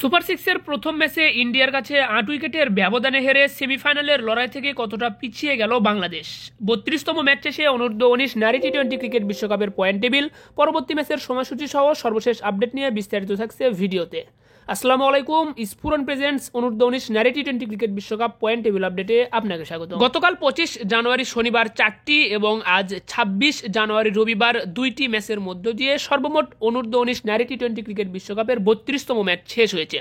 Super সিক্সের প্রথম ম্যাচে ইন্ডিয়ার কাছে ৮ উইকেটের ব্যবধানে হেরে সেমিফাইনালের লড়াই থেকে কতটা পিছিয়ে গেল বাংলাদেশ। ৩২তম ম্যাচ শেষে অনূর্ধ্ব-১৯ নারী টি-20 ক্রিকেট বিশ্বকাপের পয়েন্ট টেবিল, পরবর্তী ম্যাচের সময়সূচি সহ সর্বশেষ আপডেট নিয়ে বিস্তারিত থাকছে ভিডিওতে। আসসালামু আলাইকুম, স্ফুরন প্রেজেন্টস অনূর্ধ্ব-১৯ নারী টি-20 ক্রিকেট বিশ্বকাপ পয়েন্ট টেবিল আপডেটে আপনাকে স্বাগত। গতকাল ২৫ জানুয়ারি শনিবার ৪টি এবং আজ ২৬ জানুয়ারি রবিবার ২টি ম্যাচের মধ্য দিয়ে সর্বমোট অনূর্ধ্ব-১৯ নারী টি-20 ক্রিকেট বিশ্বকাপের ৩২তম ম্যাচ শেষ হয়েছে,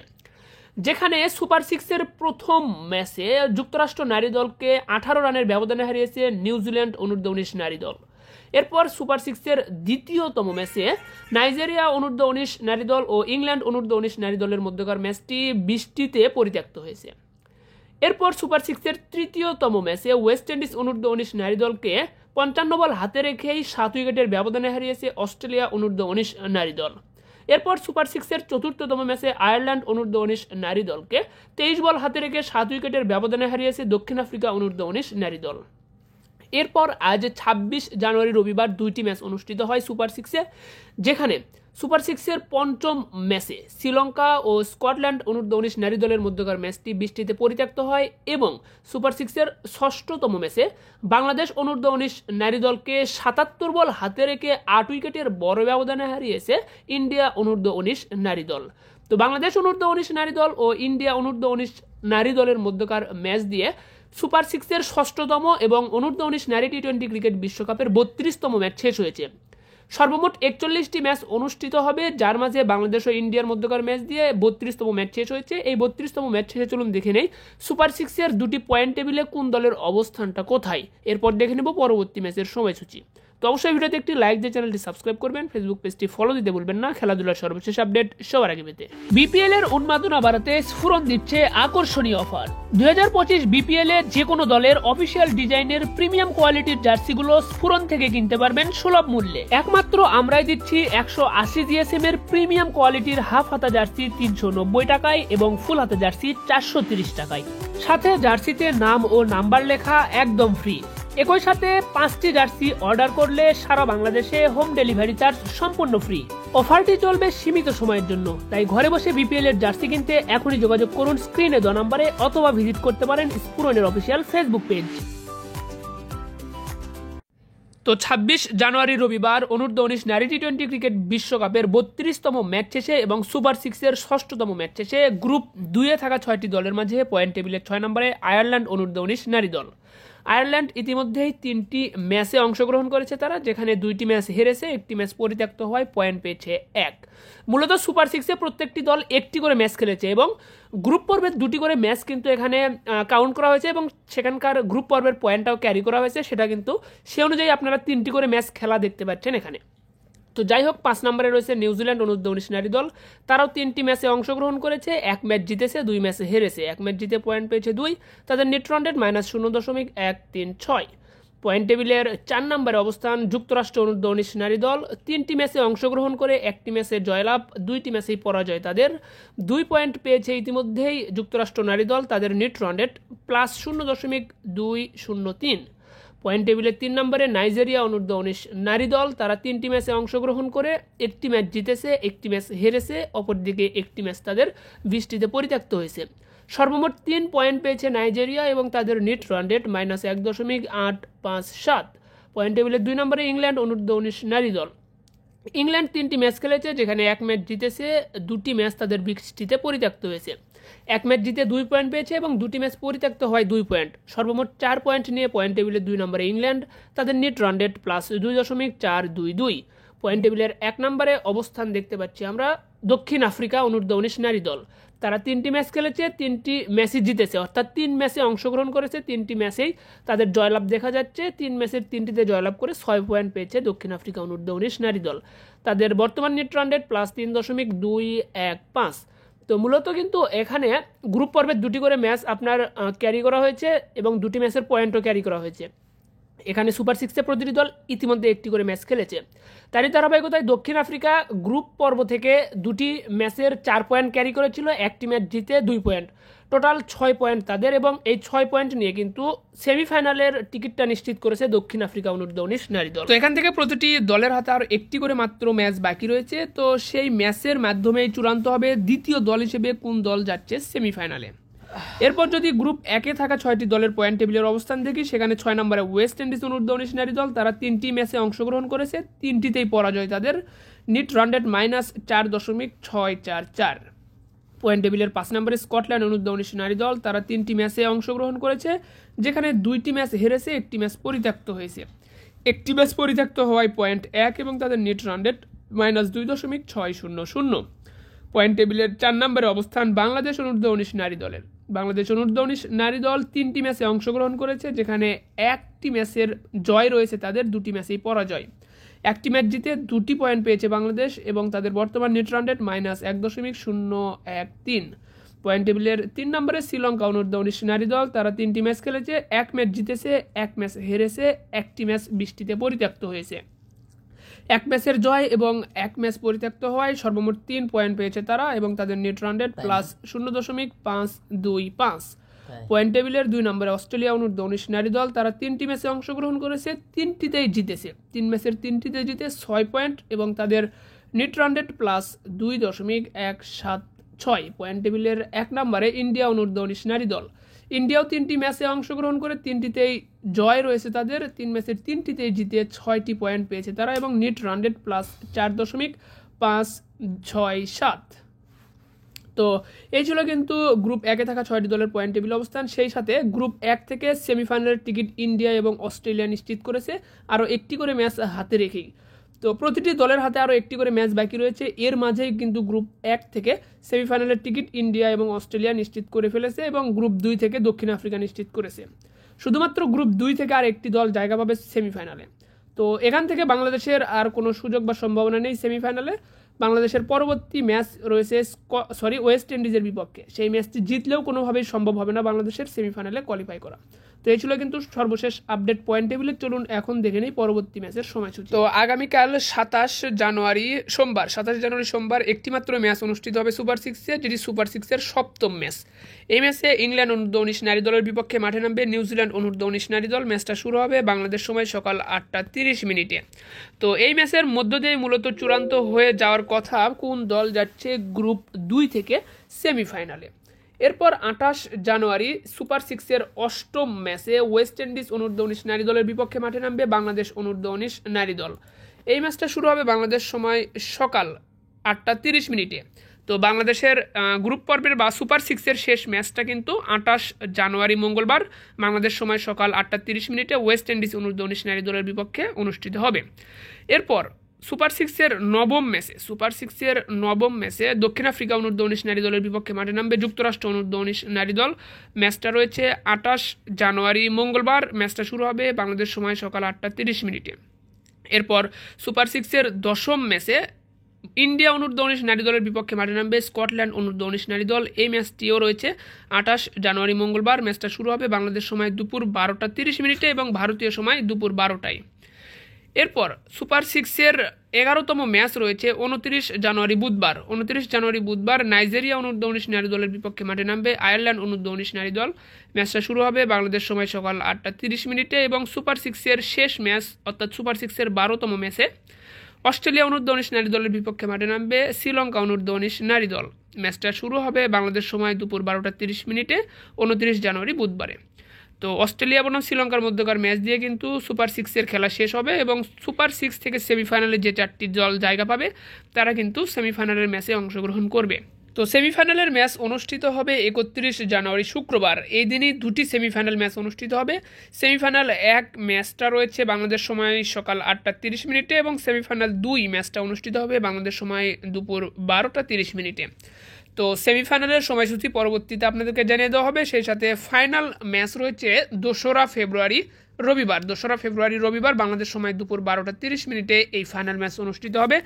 যেখানে সুপার সিক্সের প্রথম ম্যাচে যুক্তরাষ্ট্র নারী দলকে ১৮ রানের ব্যবধানে হারিয়েছে নিউজিল্যান্ড অনূর্ধ্ব-১৯ নারী দল। এরপর সুপার সিক্সের দ্বিতীয়তম ম্যাচে নাইজেরিয়া অনূর্ধ্ব-১৯ নারী দল ও ইংল্যান্ড অনূর্ধ্ব-১৯ নারী দলের মধ্যকার ম্যাচটি বৃষ্টিতে পরিত্যক্ত হয়েছে। এরপর সুপার সিক্সের তৃতীয়তম ম্যাচে ওয়েস্ট ইন্ডিজ অনূর্ধ্ব-১৯ নারী দলকে ৫৫ বল হাতে রেখেই ৭ উইকেটের ব্যবধানে হারিয়েছে অস্ট্রেলিয়া অনূর্ধ্ব-১৯ নারী দল। এরপর সুপার সিক্সের চতুর্থতম ম্যাচে আয়ারল্যান্ড অনূর্ধ্ব-১৯ নারী দলকে ২৩ বল হাতে রেখে ৭ উইকেটের ব্যবধানে হারিয়েছে দক্ষিণ আফ্রিকা অনূর্ধ্ব-১৯ নারী দল। এরপর আজ ২৬ জানুয়ারি রবিবার ২টি ম্যাচ অনুষ্ঠিত হয় সুপার সিক্সে, যেখানে সুপার সিক্সের পঞ্চম ম্যাচে শ্রীলঙ্কা ও স্কটল্যান্ড অনূর্ধ্ব-১৯ নারী দলের মধ্যকার ম্যাচটি বৃষ্টিতে পরিত্যক্ত হয় এবং সুপার সিক্সের ষষ্ঠতম ম্যাচে বাংলাদেশ অনূর্ধ্ব-১৯ নারী দলকে ৭৭ বল হাতে রেখে ৮ উইকেটের বড় ব্যবধানে হারিয়েছে ইন্ডিয়া অনূর্ধ্ব-১৯ নারী দল। তো বাংলাদেশ অনূর্ধ্ব-১৯ নারী দল ও ইন্ডিয়া অনূর্ধ্ব-১৯ নারী দলের মধ্যকার ম্যাচ দিয়ে সুপার সিক্সের ষষ্ঠতম এবং অনূর্ধ্ব-১৯ নারী টি-20 ক্রিকেট বিশ্বকাপের ৩২তম ম্যাচ শেষ হয়েছে। সর্বমোট ৪১টি ম্যাচ অনুষ্ঠিত হবে, যার মাঝে বাংলাদেশ ও ইন্ডিয়ার মধ্যকার ম্যাচ দিয়ে ৩২তম ম্যাচ শেষ হয়েছে। এই ৩২তম ম্যাচ শেষে চলুন দেখে নেই সুপার সিক্সের দুটি পয়েন্ট টেবিলে কোন দলের অবস্থানটা কোথায়। এরপর দেখে নেব পরবর্তী ম্যাচের সময়সূচি। তো অবশ্যই ভিডিওতে একটি লাইক দিয়ে চ্যানেলটি সাবস্ক্রাইব করবেন, ফেসবুক পেজটি ফলো দিতে ভুলবেন না খেলাধুলার সর্বশেষ আপডেট সবার আগে পেতে। বিপিএল এর উন্মাদনা বাড়াতে স্ফুরন দিচ্ছে আকর্ষণীয় অফার। ২০২৫ বিপিএল এর যে কোনো দলের অফিসিয়াল ডিজাইনের প্রিমিয়াম কোয়ালিটির জার্সিগুলো স্ফুরন থেকে কিনতে পারবেন সুলভ মূল্যে। একমাত্র আমরাই দিচ্ছি ১৮০ জিএসএম এর প্রিমিয়াম কোয়ালিটির হাফ হাতা জার্সি ৩৯০ টাকায় এবং ফুল হাতা জার্সি ৪৩০ টাকায়। সাথে জার্সিতে নাম ও নাম্বার লেখা একদম ফ্রি। একই সাথে 5টি জার্সি অর্ডার করলে সারা বাংলাদেশে হোম ডেলিভারি চার্জ সম্পূর্ণ ফ্রি। অফারটি চলবে সীমিত সময়ের জন্য, তাই ঘরে বসে বিপিএল এর জার্সি কিনতে এখনই যোগাযোগ করুন স্ক্রিনে দেওয়া নম্বরে অথবা ভিজিট করতে পারেন স্ফুরনের অফিসিয়াল ফেসবুক পেজ। তো ২৬ জানুয়ারি রবিবার অনূর্ধ্ব-১৯ নারী টি-20 ক্রিকেট বিশ্বকাপের ৩২তম ম্যাচ শেষে এবং সুপার সিক্সের ষষ্ঠতম ম্যাচ শেষে গ্রুপ ২-এ থাকা ৬টি দলের মাঝে পয়েন্ট টেবিলের ৬ নম্বরে আয়ারল্যান্ড অনূর্ধ্ব-১৯ নারী দল। আয়ারল্যান্ড ইতিমধ্যেই ৩টি ম্যাচে অংশগ্রহণ করেছে তারা, যেখানে 2টি ম্যাচ হেরেছে, 1টি ম্যাচ পরিত্যক্ত হয়, পয়েন্ট পেয়েছে 1। মূলত সুপার সিক্সে প্রত্যেকটি দল 1টি করে ম্যাচ খেলেছে এবং গ্রুপ পর্বের 2টি করে ম্যাচ কিন্তু এখানে কাউন্ট করা হয়েছে এবং সেখানকার গ্রুপ পর্বের পয়েন্টটাও ক্যারি করা হয়েছে, সেটা কিন্তু সে অনুযায়ী আপনারা 3টি করে ম্যাচ খেলা দেখতে পাচ্ছেন এখানে। তো যাই হোক, 5 নম্বরে রয়েছে নিউজিল্যান্ড অনূর্ধ্ব-১৯ নারী দল। তারাও 3টি ম্যাচে অংশগ্রহণ করেছে, 1 ম্যাচ জিতেছে, 2 ম্যাচে হেরেছে। 1 ম্যাচ জিতে পয়েন্ট পেয়েছে 2, তাদের নেট রান রেট -0.136। পয়েন্ট টেবিলের 4 নম্বরে অবস্থান যুক্তরাষ্ট্র অনূর্ধ্ব-১৯ নারী দল। 3টি ম্যাচে অংশগ্রহণ করে 1টি ম্যাচে জয়লাভ, 2টি ম্যাচেই পরাজয় তাদের। 2 পয়েন্ট পেয়েছে ইতিমধ্যেই যুক্তরাষ্ট্র নারী দল, তাদের নেট রান রেট +0.203। পয়েন্ট টেবিলের 3 নম্বরে নাইজেরিয়া অনূর্ধ্ব-১৯ নারী দল। তারা 3টি ম্যাচে অংশগ্রহণ করে 1টি ম্যাচ জিতেছে, 1টি ম্যাচ হেরেছে, অপরদিকে 1টি ম্যাচ তাদের বৃষ্টিতে পরিত্যক্ত হয়েছে। সর্বমোট 3 পয়েন্ট পেয়েছে নাইজেরিয়া এবং তাদের নেট রান রেট -1.857। পয়েন্ট টেবিলের 2 নম্বরে ইংল্যান্ড অনূর্ধ্ব-১৯ নারী দল। ইংল্যান্ড 3টি ম্যাচ খেলেছে, যেখানে 1 ম্যাচ জিতেছে, 2টি ম্যাচ তাদের বৃষ্টিতে পরিত্যক্ত হয়েছে। 1 ম্যাচ জিতে 2 পয়েন্ট পেয়েছে এবং 2টি ম্যাচ পরিত্যক্ত হয় 2 পয়েন্ট। সর্বমোট 4 পয়েন্ট নিয়ে পয়েন্ট টেবিলের 2 নম্বরে ইংল্যান্ড, তাদের নেট রান রেট +2.422। পয়েন্ট টেবিলের 1 নম্বরে অবস্থান দেখতে পাচ্ছি আমরা দক্ষিণ আফ্রিকা অনূর্ধ্ব-১৯ নারী দল। তারা 3টি ম্যাচ খেলেছে, 3টি ম্যাচই জিতেছে, অর্থাৎ 3 ম্যাচে অংশগ্রহণ করেছে, 3টি ম্যাচেই তাদের জয়লাভ দেখা যাচ্ছে। 3 ম্যাচের 3টিতে জয়লাভ করে 6 পয়েন্ট পেয়েছে দক্ষিণ আফ্রিকা অনূর্ধ্ব-১৯ নারী দল। তাদের বর্তমান নেট রান রেট +3.215। তো মূলত কিন্তু এখানে গ্রুপ পর্বের 2টি করে ম্যাচ আপনার ক্যারি করা হয়েছে এবং 2টি ম্যাচের পয়েন্টও ক্যারি করা হয়েছে। এখানে সুপার সিক্সে প্রতিটি দল ইতিমধ্যে 1টি করে ম্যাচ খেলেছে। তারই ধারাবাহিকতায় দক্ষিণ আফ্রিকা গ্রুপ পর্ব থেকে 2টি ম্যাচের 4 পয়েন্ট ক্যারি করেছিল, 1টি ম্যাচ জিতে 2 পয়েন্ট। টোটাল 6 পয়েন্ট তাদের, এবং এই 6 পয়েন্ট নিয়ে কিন্তু সেমিফাইনালের টিকিটটা নিশ্চিত করেছে দক্ষিণ আফ্রিকা অনূর্ধ্ব-19 নারী দল। তো এখান থেকে প্রতিটি দলের হাতে আর একটি করে মাত্র ম্যাচ বাকি রয়েছে। তো সেই ম্যাচের মাধ্যমেই চূড়ান্ত হবে দ্বিতীয় দল হিসেবে কোন দল যাচ্ছে সেমিফাইনালে। এরপর যদি গ্রুপ 1-এ থাকা 6টি দলের পয়েন্ট টেবিলের অবস্থান দেখি, সেখানে 6 নম্বরে ওয়েস্ট ইন্ডিজ অনূর্ধ্ব-19 নারী দল। তারা 3টি ম্যাচে অংশগ্রহণ করেছে, 3টিতেই পরাজয় তাদের। NEET run rate -4.644। পয়েন্ট টেবিলের 5 নম্বরে স্কটল্যান্ড অনূর্ধ্ব-19 নারী দল। তারা 3টি ম্যাচে অংশগ্রহণ করেছে, যেখানে 2টি ম্যাচ হেরেছে, 1টি ম্যাচ পরিত্যক্ত হয়েছে। 1টি ম্যাচ পরিত্যক্ত হওয়ায় পয়েন্ট 1 এবং তাদের নেট রানরেট -2.600। পয়েন্ট টেবিলের 4 নম্বরে অবস্থান বাংলাদেশ অনূর্ধ্ব-19 নারী দলের। বাংলাদেশ অনূর্ধ্ব-19 নারী দল 3টি ম্যাচে অংশগ্রহণ করেছে, যেখানে 1টি ম্যাচের জয় রয়েছে তাদের, 2টি ম্যাচেই পরাজয়। 1টি ম্যাচ জিতে 2টি পয়েন্ট পেয়েছে বাংলাদেশ এবং তাদের বর্তমান নেট রানরেট -1.013। পয়েন্ট টেবিলের 3 নম্বরে শ্রীলঙ্কা অনূর্ধ্ব-19 নারী দল। তারা 3টি ম্যাচ খেলেছে, 1 ম্যাচ জিতেছে, 1 ম্যাচ হেরেছে, 1টি ম্যাচ বৃষ্টিতে পরিত্যক্ত হয়েছে। 1 ম্যাচের জয় এবং 1 ম্যাচ পরিত্যক্ত হওয়ায় সর্বমোট 3 পয়েন্ট পেয়েছে তারা এবং তাদের নেট রানরেট +0.525। পয়েন্ট টেবিলের 2 নম্বরে অস্ট্রেলিয়া অনূর্ধ্ব-19 নারী দল। তারা 3টি ম্যাচে অংশগ্রহণ করেছে, 3টিতেই জিতেছে। 3 ম্যাচের 3টিতে জিতে 6 পয়েন্ট এবং তাদের নেট রানরেট +2.176। পয়েন্ট টেবিলের 1 নম্বরে ইন্ডিয়া অনূর্ধ্ব-19 নারী দল। ইন্ডিয়াও 3টি ম্যাচে অংশগ্রহণ করে, 3টিতেই জয় রয়েছে তাদের। 3 ম্যাচের 3টিতেই জিতে 6টি পয়েন্ট পেয়েছে তারা এবং নেট রানরেট +4.567। তো এই ছিল কিন্তু গ্রুপ 1-এ থাকা 6টি দলের পয়েন্ট টেবিল অবস্থান। সেই সাথে গ্রুপ 1 থেকে সেমিফাইনালের টিকিট ইন্ডিয়া এবং অস্ট্রেলিয়া নিশ্চিত করেছে আরও একটি করে ম্যাচ হাতে রেখেই। তো প্রতিটি দলের হাতে আরও একটি করে ম্যাচ বাকি রয়েছে। এর মাঝেই কিন্তু গ্রুপ 1 থেকে সেমিফাইনালের টিকিট ইন্ডিয়া এবং অস্ট্রেলিয়া নিশ্চিত করে ফেলেছে এবং গ্রুপ 2 থেকে দক্ষিণ আফ্রিকা নিশ্চিত করেছে। শুধুমাত্র গ্রুপ 2 থেকে আর একটি দল জায়গা পাবে সেমিফাইনালে। তো এখান থেকে বাংলাদেশের আর কোনো সুযোগ বা সম্ভাবনা নেই সেমিফাইনালে। বাংলাদেশের পরবর্তী ম্যাচ রয়েছে ওয়েস্ট ইন্ডিজের বিপক্ষে। সেই ম্যাচটি জিতলেও কোনোভাবেই সম্ভব হবে না বাংলাদেশের সেমিফাইনালে কোয়ালিফাই করা। তো এই ছিল কিন্তু সর্বশেষ আপডেট পয়েন্ট টেবিলে। চলুন এখন দেখে নেই পরবর্তী ম্যাচের সময়সূচি। তো আগামীকাল 27 জানুয়ারি সোমবার একটি মাত্র ম্যাচ অনুষ্ঠিত হবে সুপার 6-এ, যেটি সুপার 6-এর 7ম ম্যাচ। এই ম্যাচে ইংল্যান্ড অনূর্ধ্ব-19 নারী দলের বিপক্ষে মাঠে নামবে নিউজিল্যান্ড অনূর্ধ্ব-19 নারী দল। ম্যাচটা শুরু হবে বাংলাদেশ সময় সকাল 8:30। তো এই ম্যাচের মধ্য দিয়ে মূলত চূড়ান্ত হয়ে যাওয়ার কথা কোন দল যাচ্ছে গ্রুপ 2 থেকে সেমিফাইনালে। এরপর 28 জানুয়ারি সুপার 6-এর 8ম ম্যাচে ওয়েস্ট ইন্ডিজ অনূর্ধ্ব-19 নারী দলের বিপক্ষে মাঠে নামবে বাংলাদেশ অনূর্ধ্ব-19 নারী দল। এই ম্যাচটা শুরু হবে বাংলাদেশ সময় সকাল 8:30। তো বাংলাদেশের গ্রুপ পর্বের বা সুপার 6-এর শেষ ম্যাচটা কিন্তু 28 জানুয়ারি মঙ্গলবার বাংলাদেশ সময় সকাল 8:30 ওয়েস্ট ইন্ডিজ অনূর্ধ্ব-19 নারী দলের বিপক্ষে অনুষ্ঠিত হবে। এরপর সুপার 6-এর 9ম ম্যাচে দক্ষিণ আফ্রিকা অনূর্ধ্ব-19 নারী দলের বিপক্ষে মাঠে নামবে যুক্তরাষ্ট্র অনূর্ধ্ব-19 নারী দল। ম্যাচটা রয়েছে 28 জানুয়ারি মঙ্গলবার। ম্যাচটা শুরু হবে বাংলাদেশ সময় সকাল 8:30। এরপর সুপার 6-এর 10ম ম্যাচে ইন্ডিয়া অনূর্ধ্ব-19 নারী দলের বিপক্ষে মাঠে নামবে স্কটল্যান্ড অনূর্ধ্ব-19 নারী দল। এই ম্যাচটিও রয়েছে 28 জানুয়ারি মঙ্গলবার। ম্যাচটা শুরু হবে বাংলাদেশ সময় দুপুর 12:30 এবং ভারতীয় সময় দুপুর 12টায়। এরপর সুপার 6-এর 11তম ম্যাচ রয়েছে 29 জানুয়ারি বুধবার নাইজেরিয়া অনূর্ধ্ব-19 নারী দলের বিপক্ষে মাঠে নামবে আয়ারল্যান্ড অনূর্ধ্ব-19 নারী দল। ম্যাচটা শুরু হবে বাংলাদেশ সময় সকাল 8:30 এবং সুপার 6-এর শেষ ম্যাচ অর্থাৎ সুপার 6-এর 12তম ম্যাচে অস্ট্রেলিয়া অনূর্ধ্ব-19 নারী দলের বিপক্ষে মাঠে নামবে শ্রীলঙ্কা অনূর্ধ্ব-19 নারী দল। ম্যাচটা শুরু হবে বাংলাদেশ সময় দুপুর 12:30 29 জানুয়ারি বুধবারে। তো অস্ট্রেলিয়া বনাম শ্রীলঙ্কার মধ্যকার ম্যাচ দিয়ে কিন্তু সুপার 6-এর খেলা শেষ হবে এবং সুপার 6 থেকে সেমিফাইনালে যে 4টি দল জায়গা পাবে তারা কিন্তু সেমিফাইনালের ম্যাচে অংশগ্রহণ করবে। তো সেমিফাইনালের ম্যাচ অনুষ্ঠিত হবে 31 জানুয়ারি শুক্রবার। এই দিনই 2টি সেমিফাইনাল ম্যাচ অনুষ্ঠিত হবে। সেমিফাইনাল 1 ম্যাচটা রয়েছে বাংলাদেশ সময় সকাল 8:30 এবং সেমিফাইনাল 2 ম্যাচটা অনুষ্ঠিত হবে বাংলাদেশ সময় দুপুর 12:30। তো সেমিফাইনালের সময়সূচি পরবর্তীতে আপনাদেরকে জানিয়ে দেওয়া হবে। সেই সাথে ফাইনাল ম্যাচ রয়েছে 2রা ফেব্রুয়ারি রবিবার বাংলাদেশ সময় দুপুর 12:30 এই ফাইনাল ম্যাচ অনুষ্ঠিত হবে।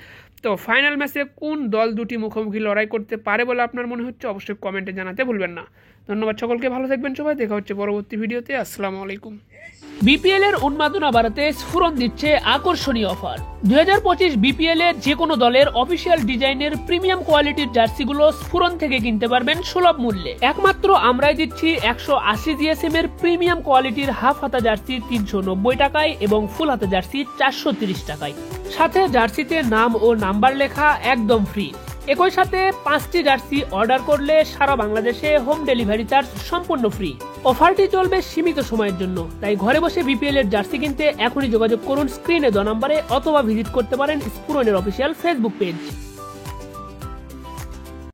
তো ফাইনাল ম্যাচে কোন দল দুটি মুখোমুখি লড়াই করতে পারে বলে আপনার মনে হচ্ছে অবশ্যই কমেন্টে জানাতে ভুলবেন না। ধন্যবাদ সকলকে, ভালো থাকবেন সবাই, দেখা হচ্ছে পরবর্তী ভিডিওতে। আসসালামু আলাইকুম। বিপিএল এর উন্মাদনা বাড়াতে স্ফুরন দিচ্ছে আকর্ষণীয় অফার। 2025 বিপিএল এর যে কোনো দলের অফিসিয়াল ডিজাইনের প্রিমিয়াম কোয়ালিটির জার্সিগুলো স্ফুরন থেকে কিনতে পারবেন সুলভ মূল্যে। একমাত্র আমরাই দিচ্ছি 180 জিএসএম এর প্রিমিয়াম কোয়ালিটির হাফ হাতা জার্সি 390 টাকায় এবং ফুল হাতা জার্সি 430 টাকায়। সাথে জার্সিতে নাম ও নাম্বার লেখা একদম ফ্রি। একই সাথে 5টি জার্সি অর্ডার করলে সারা বাংলাদেশে হোম ডেলিভারি চার্জ সম্পূর্ণ ফ্রি। অফারটি চলবে সীমিত সময়ের জন্য, তাই ঘরে বসে বিপিএল এর জার্সি কিনতে এখনই যোগাযোগ করুন স্ক্রিনে দেওয়া নম্বরে, অথবা ভিজিট করতে পারেন স্ফুরনের অফিসিয়াল ফেসবুক পেজ।